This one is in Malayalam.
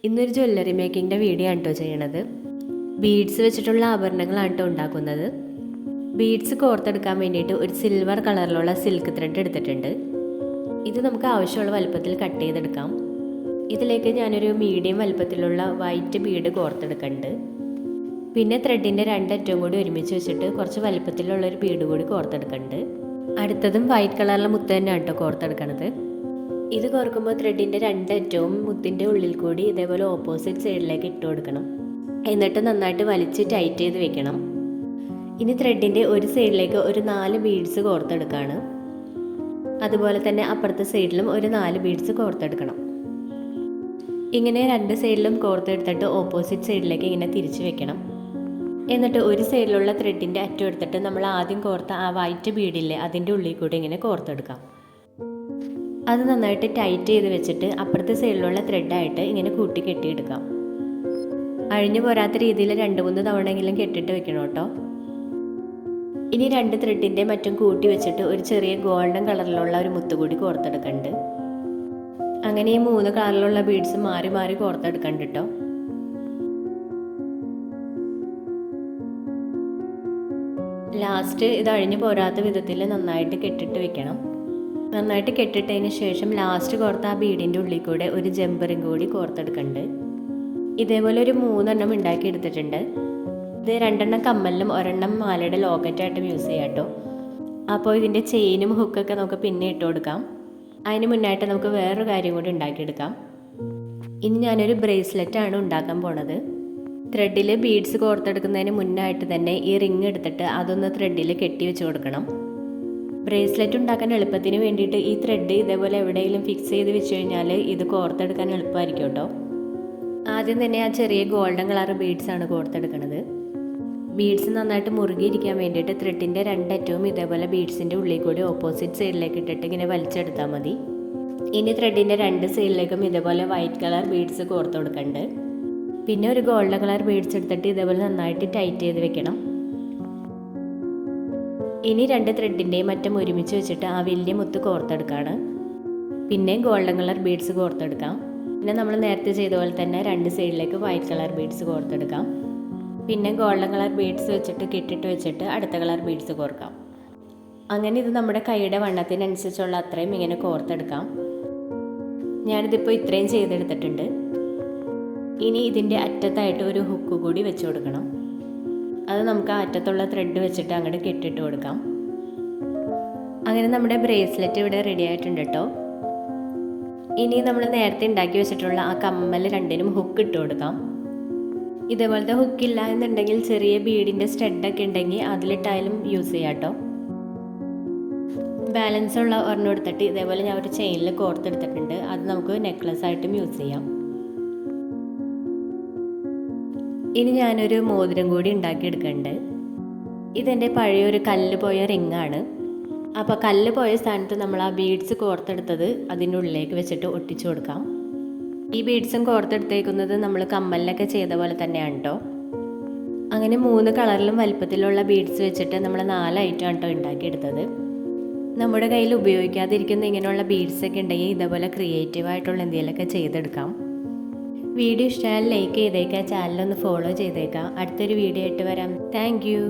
ഇന്നൊരു ജ്വല്ലറി മേക്കിങ്ങിൻ്റെ വീഡിയോ ആണ് കേട്ടോ ചെയ്യണത്. ബീഡ്സ് വെച്ചിട്ടുള്ള ആഭരണങ്ങളാണ് കേട്ടോ ഉണ്ടാക്കുന്നത്. ബീഡ്സ് കോർത്തെടുക്കാൻ വേണ്ടിയിട്ട് ഒരു സിൽവർ കളറിലുള്ള സിൽക്ക് ത്രെഡ് എടുത്തിട്ടുണ്ട്. ഇത് നമുക്ക് ആവശ്യമുള്ള വലുപ്പത്തിൽ കട്ട് ചെയ്തെടുക്കാം. ഇതിലേക്ക് ഞാനൊരു മീഡിയം വലുപ്പത്തിലുള്ള വൈറ്റ് ബീഡ് കോർത്തെടുക്കുന്നുണ്ട്. പിന്നെ ത്രെഡിൻ്റെ രണ്ടറ്റവും കൂടി ഒരുമിച്ച് വെച്ചിട്ട് കുറച്ച് വലുപ്പത്തിലുള്ളൊരു ബീഡ് കൂടി കോർത്തെടുക്കുന്നുണ്ട്. അടുത്തതും വൈറ്റ് കളറിലെ മുത്ത് തന്നെയാണ് കേട്ടോ കോർത്തെടുക്കണത്. ഇത് കോർക്കുമ്പോൾ ത്രെഡിൻ്റെ രണ്ടറ്റവും മുത്തിൻ്റെ ഉള്ളിൽ കൂടി ഇതേപോലെ ഓപ്പോസിറ്റ് സൈഡിലേക്ക് ഇട്ട് കൊടുക്കണം. എന്നിട്ട് നന്നായിട്ട് വലിച്ച് ടൈറ്റ് ചെയ്ത് വെക്കണം. ഇനി ത്രെഡിൻ്റെ ഒരു സൈഡിലേക്ക് ഒരു 4 ബീഡ്സ് കോർത്തെടുക്കുകയാണ്. അതുപോലെ തന്നെ അപ്പുറത്തെ സൈഡിലും ഒരു 4 ബീഡ്സ് കോർത്തെടുക്കണം. ഇങ്ങനെ രണ്ട് സൈഡിലും കോർത്തെടുത്തിട്ട് ഓപ്പോസിറ്റ് സൈഡിലേക്ക് ഇങ്ങനെ തിരിച്ച് വെക്കണം. എന്നിട്ട് ഒരു സൈഡിലുള്ള ത്രെഡിൻ്റെ അറ്റം എടുത്തിട്ട് നമ്മൾ ആദ്യം കോർത്ത ആ വൈറ്റ് ബീഡില്ലേ അതിൻ്റെ ഉള്ളിൽ കൂടി ഇങ്ങനെ കോർത്തെടുക്കാം. അത് നന്നായിട്ട് ടൈറ്റ് ചെയ്ത് വെച്ചിട്ട് അപ്പുറത്തെ സൈഡിലുള്ള ത്രെഡായിട്ട് ഇങ്ങനെ കൂട്ടി കെട്ടിയെടുക്കാം. അഴിഞ്ഞു പോരാത്ത രീതിയിൽ 2-3 തവണയെങ്കിലും കെട്ടിട്ട് വെക്കണം കേട്ടോ. ഇനി 2 ത്രെഡിൻ്റെ മറ്റും കൂട്ടി വെച്ചിട്ട് ഒരു ചെറിയ ഗോൾഡൻ കളറിലുള്ള ഒരു മുത്തുകൂടി കോർത്തെടുക്കുന്നുണ്ട്. അങ്ങനെ ഈ 3 കളറിലുള്ള ബീഡ്സ് മാറി മാറി കോർത്തെടുക്കുന്നുണ്ട് കേട്ടോ. ലാസ്റ്റ് ഇത് അഴിഞ്ഞു പോരാത്ത വിധത്തിൽ നന്നായിട്ട് കെട്ടിട്ട് വെക്കണം. നന്നായിട്ട് കെട്ടിട്ടതിന് ശേഷം ലാസ്റ്റ് കോർത്ത ആ ബീഡിൻ്റെ ഉള്ളിൽ കൂടെ ഒരു ജമ്പറും കൂടി കോർത്തെടുക്കുന്നുണ്ട്. ഇതേപോലെ ഒരു 3 എണ്ണം ഉണ്ടാക്കി എടുത്തിട്ടുണ്ട്. ഇത് 2 എണ്ണം കമ്മലിനും 1 എണ്ണം മാലയുടെ ലോക്കറ്റായിട്ടും യൂസ് ചെയ്യാം കേട്ടോ. അപ്പോൾ ഇതിൻ്റെ ചെയിനും ഹുക്കൊക്കെ നമുക്ക് പിന്നെ ഇട്ട് കൊടുക്കാം. അതിന് മുന്നായിട്ട് നമുക്ക് വേറൊരു കാര്യം കൂടി ഉണ്ടാക്കിയെടുക്കാം. ഇനി ഞാനൊരു ബ്രേസ്ലെറ്റാണ് ഉണ്ടാക്കാൻ പോണത്. ത്രെഡിൽ ബീഡ്സ് കോർത്തെടുക്കുന്നതിന് മുന്നായിട്ട് തന്നെ ഈ റിങ് എടുത്തിട്ട് അതൊന്ന് ത്രെഡിൽ കെട്ടി വെച്ച് കൊടുക്കണം. ബ്രേസ്ലെറ്റ് ഉണ്ടാക്കാൻ എളുപ്പത്തിന് വേണ്ടിയിട്ട് ഈ ത്രെഡ് ഇതേപോലെ എവിടെയെങ്കിലും ഫിക്സ് ചെയ്ത് വെച്ച് കഴിഞ്ഞാൽ ഇത് കോർത്തെടുക്കാൻ എളുപ്പമായിരിക്കും കേട്ടോ. ആദ്യം തന്നെ ആ ചെറിയ ഗോൾഡൻ കളർ ബീഡ്സാണ് കോർത്തെടുക്കുന്നത്. ബീഡ്സ് നന്നായിട്ട് മുറുകിയിരിക്കാൻ വേണ്ടിയിട്ട് ത്രെഡിൻ്റെ രണ്ടറ്റവും ഇതേപോലെ ബീഡ്സിൻ്റെ ഉള്ളിൽ കൂടി ഓപ്പോസിറ്റ് സൈഡിലേക്ക് ഇട്ടിട്ട് ഇങ്ങനെ വലിച്ചെടുത്താൽ മതി. ഇനി ത്രെഡിൻ്റെ 2 സൈഡിലേക്കും ഇതേപോലെ വൈറ്റ് കളർ ബീഡ്സ് കോർത്ത് കൊടുക്കുന്നുണ്ട്. പിന്നെ ഒരു ഗോൾഡൻ കളർ ബീഡ്സ് എടുത്തിട്ട് ഇതേപോലെ നന്നായിട്ട് ടൈറ്റ് ചെയ്ത് വെക്കണം. ഇനി 2 ത്രെഡിൻ്റെയും മറ്റും ഒരുമിച്ച് വെച്ചിട്ട് ആ വലിയ മുത്ത് കോർത്തെടുക്കുകയാണ്. പിന്നെ ഗോൾഡൻ കളർ ബീഡ്സ് കോർത്തെടുക്കാം. പിന്നെ നമ്മൾ നേരത്തെ ചെയ്ത പോലെ തന്നെ 2 സൈഡിലേക്ക് വൈറ്റ് കളർ ബീഡ്സ് കോർത്തെടുക്കാം. പിന്നെ ഗോൾഡൻ കളർ ബീഡ്സ് വെച്ചിട്ട് കെട്ടിട്ട് വെച്ചിട്ട് അടുത്ത കളർ ബീഡ്സ് കോർക്കാം. അങ്ങനെ ഇത് നമ്മുടെ കൈയുടെ വണ്ണത്തിനനുസരിച്ചുള്ള അത്രയും ഇങ്ങനെ കോർത്തെടുക്കാം. ഞാനിതിപ്പോൾ ഇത്രയും ചെയ്തെടുത്തിട്ടുണ്ട്. ഇനി ഇതിൻ്റെ അറ്റത്തായിട്ട് ഒരു ഹുക്ക് കൂടി വെച്ച് കൊടുക്കണം. അത് നമുക്ക് ആ അറ്റത്തുള്ള ത്രെഡ് വെച്ചിട്ട് അങ്ങോട്ട് കെട്ടിട്ട് കൊടുക്കാം. അങ്ങനെ നമ്മുടെ ബ്രേസ്ലെറ്റ് ഇവിടെ റെഡി ആയിട്ടുണ്ട് കേട്ടോ. ഇനി നമ്മൾ നേരത്തെ ഉണ്ടാക്കി വെച്ചിട്ടുള്ള ആ കമ്മൽ 2നും ഹുക്ക് ഇട്ട് കൊടുക്കാം. ഇതേപോലത്തെ ഹുക്കില്ല എന്നുണ്ടെങ്കിൽ ചെറിയ ബീഡിൻ്റെ സ്റ്റഡൊക്കെ ഉണ്ടെങ്കിൽ അതിലിട്ടായാലും യൂസ് ചെയ്യാം കേട്ടോ. ബാലൻസ് ഉള്ള ഒരെണ്ണം എടുത്തിട്ട് ഇതേപോലെ ഞാൻ ഒരു ചെയിനിൽ കോർത്തെടുത്തിട്ടുണ്ട്. അത് നമുക്ക് നെക്ലസ് ആയിട്ടും യൂസ് ചെയ്യാം. ഇനി ഞാനൊരു മോതിരം കൂടി ഉണ്ടാക്കിയെടുക്കുന്നുണ്ട്. ഇതെൻ്റെ പഴയൊരു കല്ല് പോയ റിങ്ങാണ്. അപ്പോൾ കല്ല് പോയ സ്ഥാനത്ത് നമ്മൾ ആ ബീഡ്സ് കോർത്തെടുത്തത് അതിൻ്റെ ഉള്ളിലേക്ക് വെച്ചിട്ട് ഒട്ടിച്ചു കൊടുക്കാം. ഈ ബീഡ്സും കോർത്തെടുത്തേക്കുന്നത് നമ്മൾ കമ്മലിലൊക്കെ ചെയ്ത പോലെ തന്നെയാണ് കേട്ടോ. അങ്ങനെ 3 കളറിലും വലുപ്പത്തിലുള്ള ബീഡ്സ് വെച്ചിട്ട് നമ്മൾ 4 ഐറ്റം കേട്ടോ ഉണ്ടാക്കിയെടുത്തത്. നമ്മുടെ കയ്യിൽ ഉപയോഗിക്കാതിരിക്കുന്ന ഇങ്ങനെയുള്ള ബീഡ്സൊക്കെ ഉണ്ടെങ്കിൽ ഇതേപോലെ ക്രിയേറ്റീവായിട്ടുള്ള എന്തെങ്കിലുമൊക്കെ ചെയ്തെടുക്കാം. വീഡിയോ ഇഷ്ടമായാൽ ലൈക്ക് ചെയ്തേക്കാം, ചാനലൊന്ന് ഫോളോ ചെയ്തേക്കാം. അടുത്തൊരു വീഡിയോ ആയിട്ട് വരാം. Thank you.